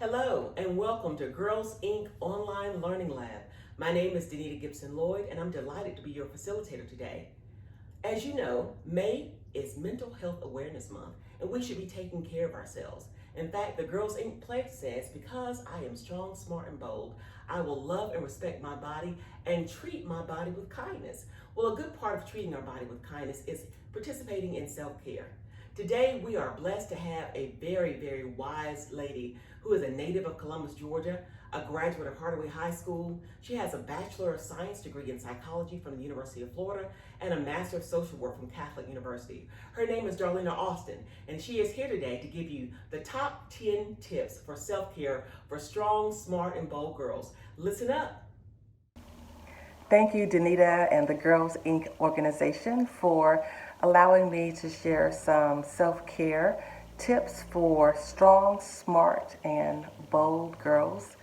Hello and welcome to Girls Inc. Online Learning Lab. My name is Danita Gibson Lloyd and I'm delighted to be your facilitator today. As you know, May is Mental Health Awareness Month and we should be taking care of ourselves. In fact, the Girls Inc. pledge says, because I am strong, smart, and bold, I will love and respect my body and treat my body with kindness. Well, a good part of treating our body with kindness is participating in self-care. Today, we are blessed to have a very wise lady who is a native of Columbus, Georgia, a graduate of Hardaway High School. She has a Bachelor of Science degree in psychology from the University of Florida and a Master of Social Work from Catholic University. Her name is Darlena Austin, and she is here today to give you the top 10 tips for self-care for strong, smart, and bold girls. Listen up. Thank you, Danita and the Girls Inc. organization for allowing me to share some self-care tips for strong, smart, and bold girls.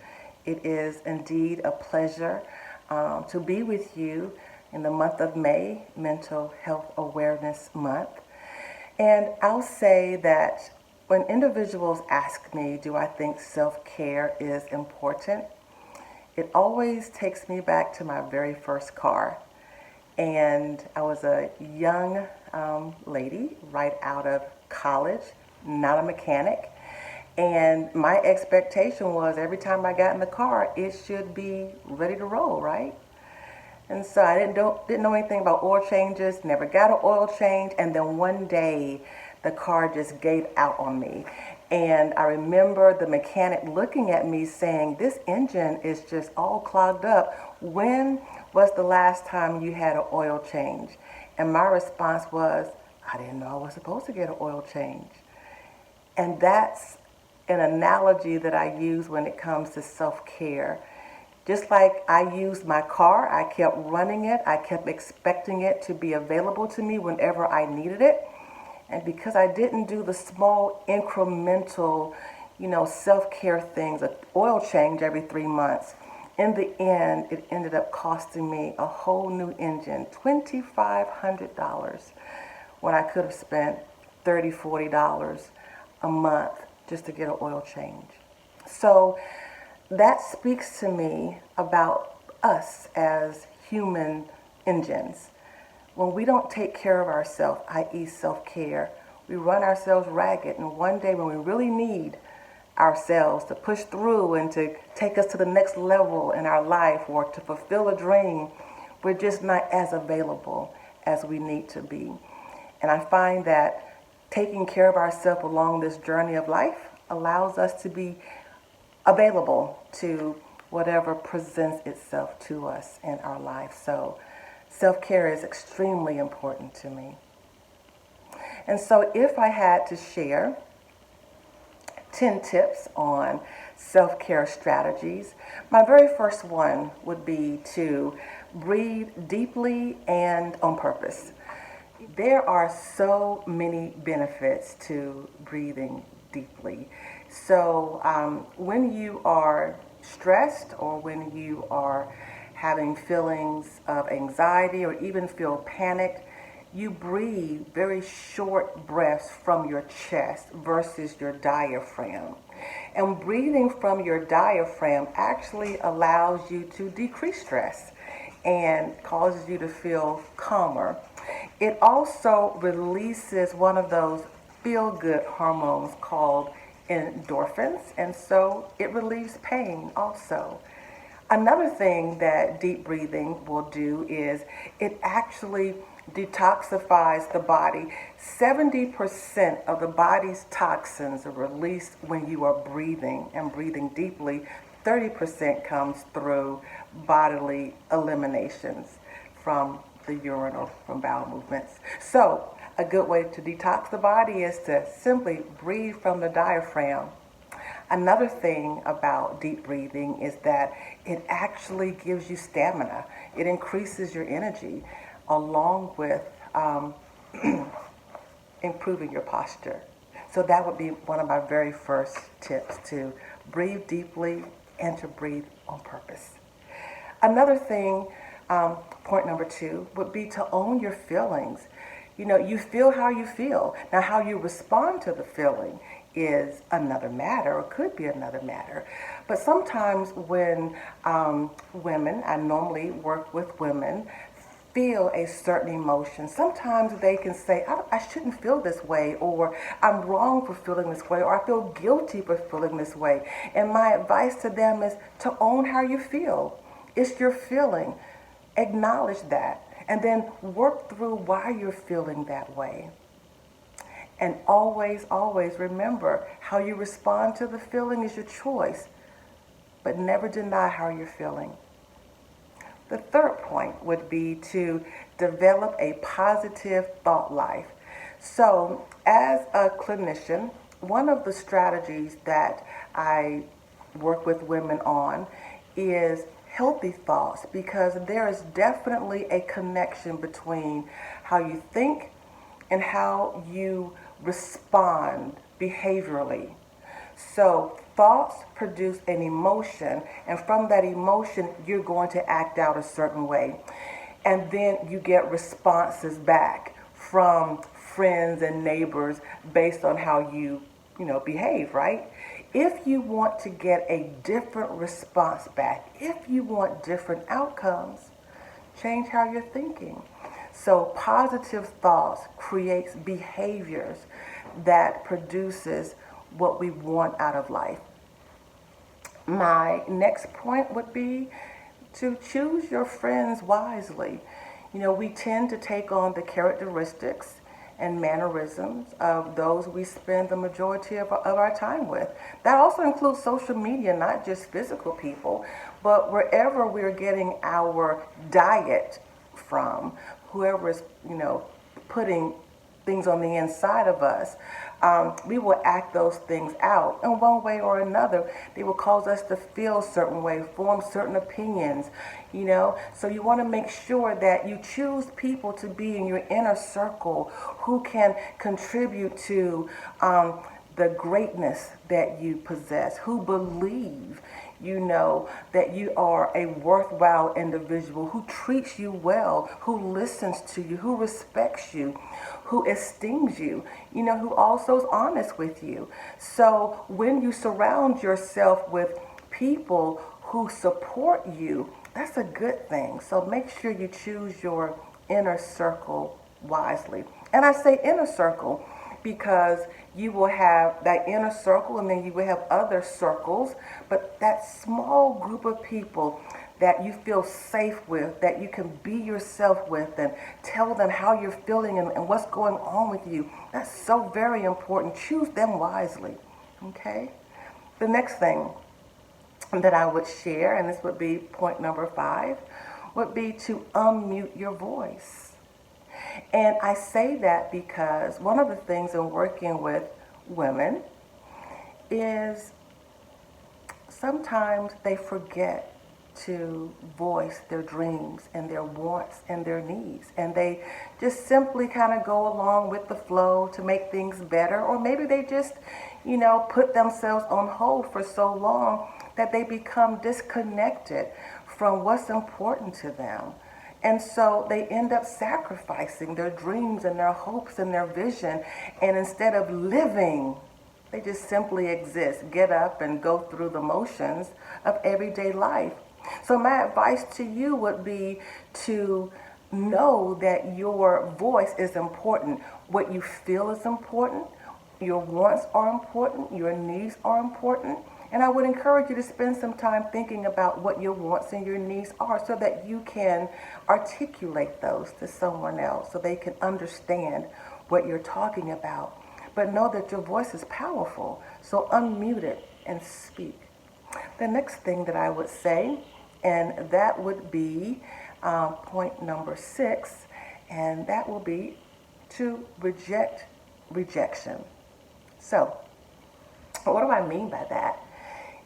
It is indeed a pleasure to be with you in the month of May, Mental Health Awareness Month. And I'll say that when individuals ask me, do I think self-care is important? It always takes me back to my very first car. And I was a young lady right out of college, not a mechanic. And my expectation was every time I got in the car, it should be ready to roll, right? And so I didn't know anything about oil changes, never got an oil change. And then one day, the car just gave out on me. And I remember the mechanic looking at me saying, this engine is just all clogged up. When was the last time you had an oil change? And my response was, I didn't know I was supposed to get an oil change. And that's an analogy that I use when it comes to self-care. Just like I used my car, I kept running it. I kept expecting it to be available to me whenever I needed it. And because I didn't do the small incremental, self-care things, an oil change every 3 months, in the end, it ended up costing me a whole new engine, $2,500, when I could have spent $30, $40 a month just to get an oil change. So that speaks to me about us as human engines. When we don't take care of ourselves, i.e. self-care, we run ourselves ragged. And one day when we really need ourselves to push through and to take us to the next level in our life or to fulfill a dream, we're just not as available as we need to be. And I find that taking care of ourselves along this journey of life allows us to be available to whatever presents itself to us in our life. So self-care is extremely important to me. And so if I had to share 10 tips on self-care strategies, my very first one would be to breathe deeply and on purpose. There are so many benefits to breathing deeply. So when you are stressed or when you are having feelings of anxiety or even feel panicked, you breathe very short breaths from your chest versus your diaphragm. And breathing from your diaphragm actually allows you to decrease stress and causes you to feel calmer. It also releases one of those feel-good hormones called endorphins, and so it relieves pain also. Another thing that deep breathing will do is it actually detoxifies the body. 70% of the body's toxins are released when you are breathing and breathing deeply. 30% comes through bodily eliminations from the urine or from bowel movements. So a good way to detox the body is to simply breathe from the diaphragm. Another thing about deep breathing is that it actually gives you stamina. It increases your energy along with improving your posture. So that would be one of my very first tips, to breathe deeply and to breathe on purpose. Another thing, point number 2, would be to own your feelings. You feel how you feel. Now, how you respond to the feeling is another matter, or could be another matter. But sometimes when women, I normally work with women, feel a certain emotion, sometimes they can say, I shouldn't feel this way, or I'm wrong for feeling this way, or I feel guilty for feeling this way. And my advice to them is to own how you feel. It's your feeling. Acknowledge that. And then work through why you're feeling that way. And always, always remember, how you respond to the feeling is your choice, but never deny how you're feeling. The third point would be to develop a positive thought life. So, as a clinician, one of the strategies that I work with women on is healthy thoughts, because there is definitely a connection between how you think and how you respond behaviorally. So thoughts produce an emotion, and from that emotion, you're going to act out a certain way. And then you get responses back from friends and neighbors based on how you behave, right? If you want to get a different response back, if you want different outcomes, change how you're thinking. So positive thoughts creates behaviors that produces what we want out of life. My next point would be to choose your friends wisely. We tend to take on the characteristics and mannerisms of those we spend the majority of our time with. That also includes social media, not just physical people, but wherever we're getting our diet from, whoever is, putting things on the inside of us, we will act those things out in one way or another. They will cause us to feel a certain way, form certain opinions, So you want to make sure that you choose people to be in your inner circle who can contribute to the greatness that you possess, who believe, that you are a worthwhile individual, who treats you well, who listens to you, who respects you, who esteems you, who also is honest with you. So when you surround yourself with people who support you, that's a good thing. So make sure you choose your inner circle wisely. And I say inner circle because you will have that inner circle, and then you will have other circles, but that small group of people that you feel safe with, that you can be yourself with and tell them how you're feeling and what's going on with you, that's so very important. Choose them wisely, okay? The next thing that I would share, and this would be point number 5, would be to unmute your voice. And I say that because one of the things in working with women is sometimes they forget to voice their dreams and their wants and their needs. And they just simply kind of go along with the flow to make things better. Or maybe they just, put themselves on hold for so long that they become disconnected from what's important to them. And so they end up sacrificing their dreams and their hopes and their vision. And instead of living, they just simply exist, get up and go through the motions of everyday life. So my advice to you would be to know that your voice is important. What you feel is important. Your wants are important. Your needs are important. And I would encourage you to spend some time thinking about what your wants and your needs are so that you can articulate those to someone else so they can understand what you're talking about. But know that your voice is powerful, so unmute it and speak. The next thing that I would say, and that would be point number 6, and that will be to reject rejection. So, what do I mean by that?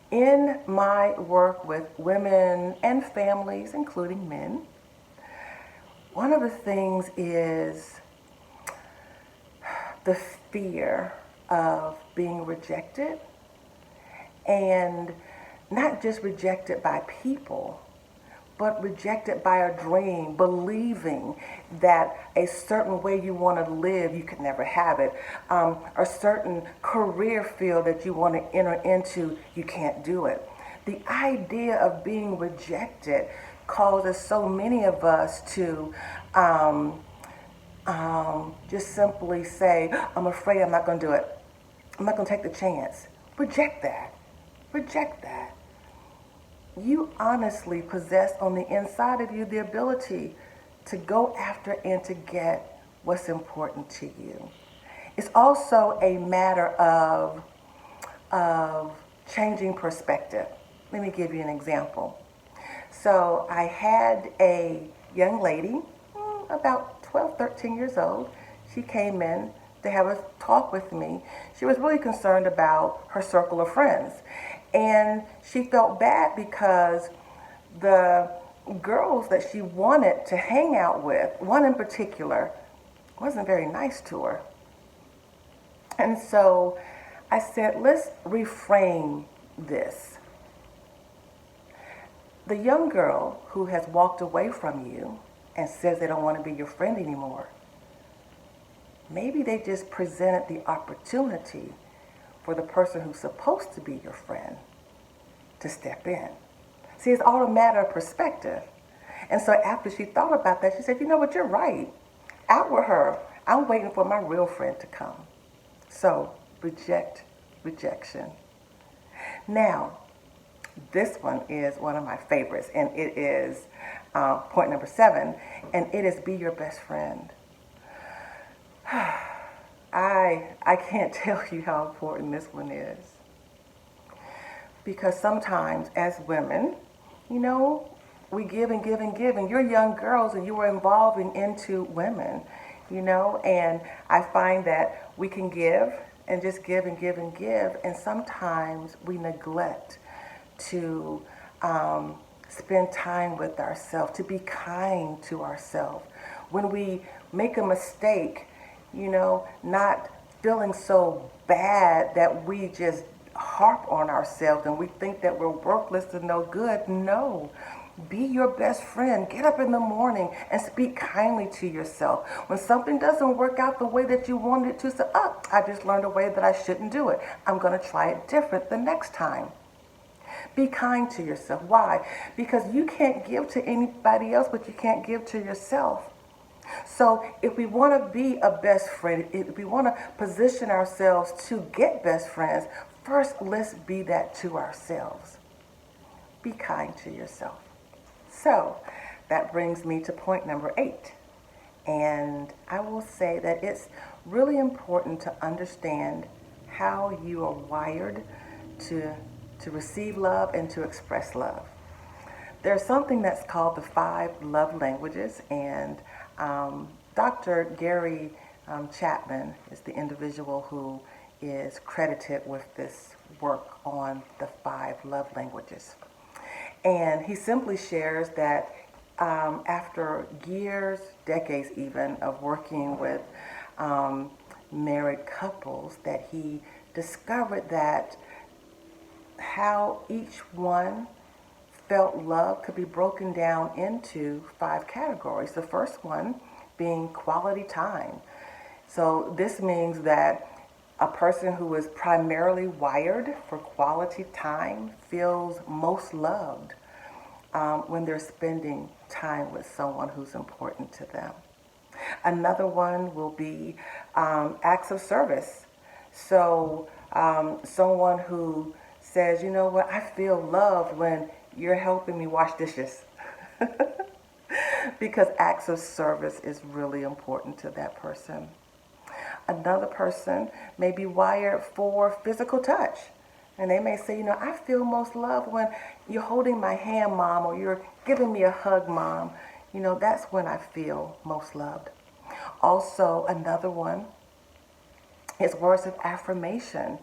In my work with women and families, including men, one of the things is the fear of being rejected, and not just rejected by people, but rejected by a dream, believing that a certain way you want to live, you could never have it. A certain career field that you want to enter into, you can't do it. The idea of being rejected causes so many of us to just simply say, I'm afraid, I'm not going to do it. I'm not going to take the chance. Reject that. Reject that. You honestly possess on the inside of you the ability to go after and to get what's important to you. It's also a matter of changing perspective. Let me give you an example. So I had a young lady, about 12, 13 years old. She came in to have a talk with me. She was really concerned about her circle of friends. And she felt bad because the girls that she wanted to hang out with, one in particular, wasn't very nice to her. And so I said, let's reframe this. The young girl who has walked away from you and says they don't want to be your friend anymore, maybe they just presented the opportunity for the person who's supposed to be your friend to step in. See, it's all a matter of perspective. And so after she thought about that, she said, you know what, you're right. Out with her. I'm waiting for my real friend to come. So rejection. Now, this one is one of my favorites, and it is point number 7, and it is be your best friend. I can't tell you how important this one is. Because sometimes as women, you know, we give and give and give, and you're young girls and you are evolving into women, you know, and I find that we can give and just give and give and give, and sometimes we neglect to spend time with ourselves, to be kind to ourselves. When we make a mistake, you know, not feeling so bad that we just harp on ourselves and we think that we're worthless and no good. No. Be your best friend. Get up in the morning and speak kindly to yourself. When something doesn't work out the way that you wanted it to, say, oh, I just learned a way that I shouldn't do it. I'm going to try it different the next time. Be kind to yourself. Why? Because you can't give to anybody else, but you can't give to yourself. So if we want to be a best friend, if we want to position ourselves to get best friends, first let's be that to ourselves. Be kind to yourself. So that brings me to point number 8. And I will say that it's really important to understand how you are wired to receive love and to express love. There's something that's called the 5 love languages, and Dr. Gary Chapman is the individual who is credited with this work on the 5 love languages. And he simply shares that after years, decades even, of working with married couples, that he discovered that how each one felt love could be broken down into 5 categories. The first one being quality time. So this means that a person who is primarily wired for quality time feels most loved when they're spending time with someone who's important to them. Another one will be acts of service. So someone who says, you know what, I feel loved when you're helping me wash dishes. Because acts of service is really important to that person. Another person may be wired for physical touch. And they may say, you know, I feel most loved when you're holding my hand, Mom, or you're giving me a hug, Mom. You know, that's when I feel most loved. Also, another one is words of affirmation.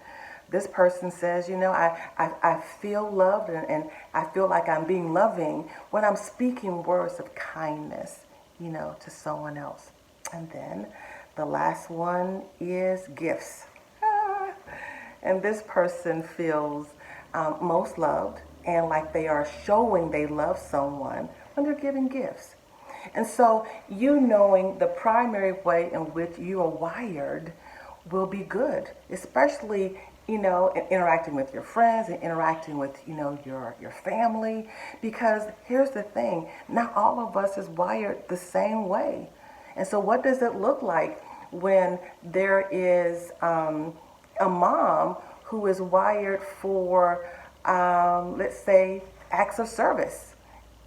This person says, you know, I feel loved and I feel like I'm being loving when I'm speaking words of kindness, you know, to someone else. And then the last one is gifts. And this person feels most loved and like they are showing they love someone when they're giving gifts. And so you knowing the primary way in which you are wired will be good, especially, in interacting with your friends and interacting with, your family. Because here's the thing, not all of us is wired the same way. And so what does it look like when there is a mom who is wired for, let's say, acts of service,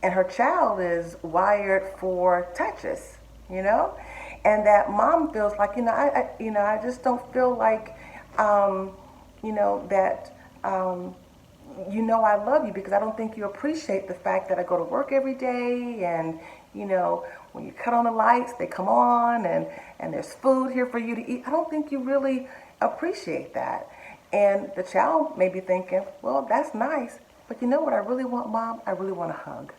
and her child is wired for touches, you know, and that mom feels like, I just don't feel like, that, I love you because I don't think you appreciate the fact that I go to work every day, and when you cut on the lights, they come on, and there's food here for you to eat. I don't think you really appreciate that. And the child may be thinking, well, that's nice, but you know what I really want, Mom? I really want a hug,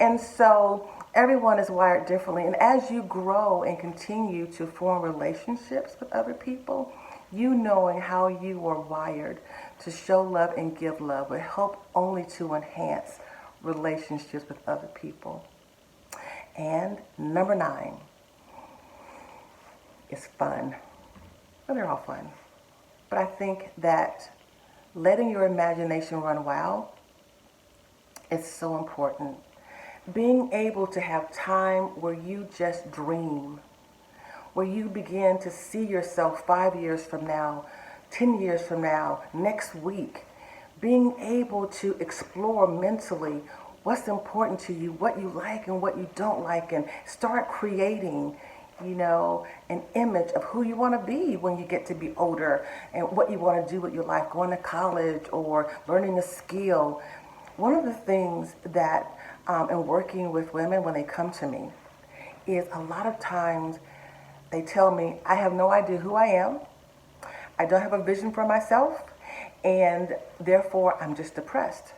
And so everyone is wired differently. And as you grow and continue to form relationships with other people, you knowing how you are wired to show love and give love will help only to enhance relationships with other people. And number 9 is fun. Well, they're all fun. But I think that letting your imagination run wild is so important. Being able to have time where you just dream, where you begin to see yourself 5 years from now, 10 years from now, next week. Being able to explore mentally what's important to you, what you like and what you don't like, and start creating, an image of who you want to be when you get to be older, and what you want to do with your life, going to college or learning a skill. One of the things that, in working with women when they come to me, is a lot of times they tell me, I have no idea who I am. I don't have a vision for myself, and therefore I'm just depressed.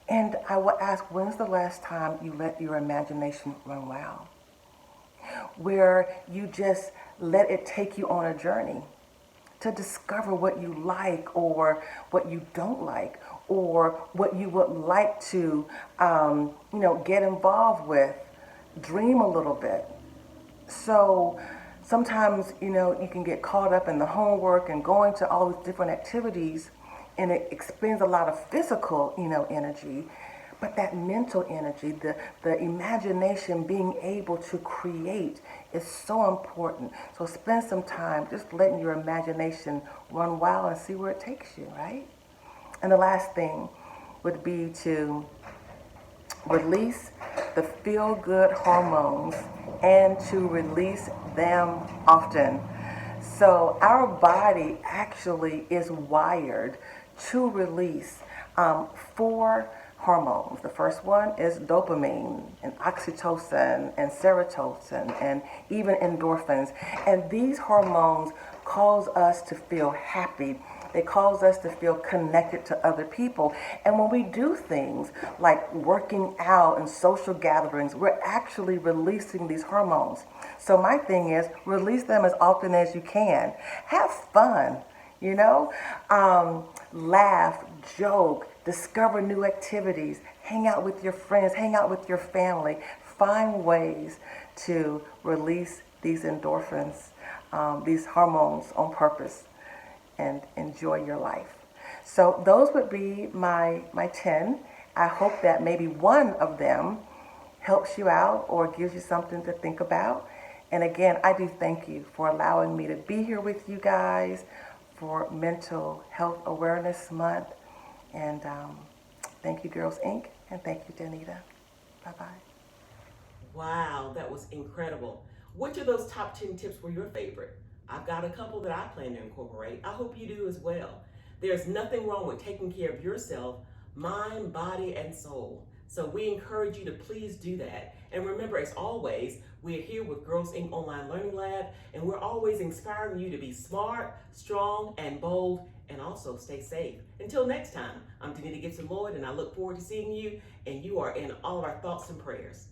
And I will ask, when's the last time you let your imagination run wild? Where you just let it take you on a journey to discover what you like or what you don't like, or what you would like to, get involved with. Dream a little bit. So sometimes, you can get caught up in the homework and going to all these different activities, and it expends a lot of physical, energy. But that mental energy, the imagination, being able to create is so important. So spend some time just letting your imagination run wild and see where it takes you, right? And the last thing would be to release the feel-good hormones and to release them often. So our body actually is wired to release 4 hormones. The first one is dopamine and oxytocin and serotonin and even endorphins. And these hormones cause us to feel happy. They cause us to feel connected to other people. And when we do things like working out and social gatherings, we're actually releasing these hormones. So my thing is, release them as often as you can. Have fun, laugh, joke, discover new activities, hang out with your friends, hang out with your family. Find ways to release these endorphins, these hormones on purpose, and enjoy your life. So those would be my 10. I hope that maybe one of them helps you out or gives you something to think about. And again, I do thank you for allowing me to be here with you guys for Mental Health Awareness Month. And thank you, Girls Inc., and thank you, Danita. Bye-bye. Wow, that was incredible. Which of those top 10 tips were your favorite? I've got a couple that I plan to incorporate. I hope you do as well. There's nothing wrong with taking care of yourself, mind, body, and soul. So we encourage you to please do that. And remember, as always, we're here with Girls Inc. Online Learning Lab, and we're always inspiring you to be smart, strong, and bold, and also stay safe. Until next time, I'm Danita Gibson Lloyd, and I look forward to seeing you, and you are in all of our thoughts and prayers.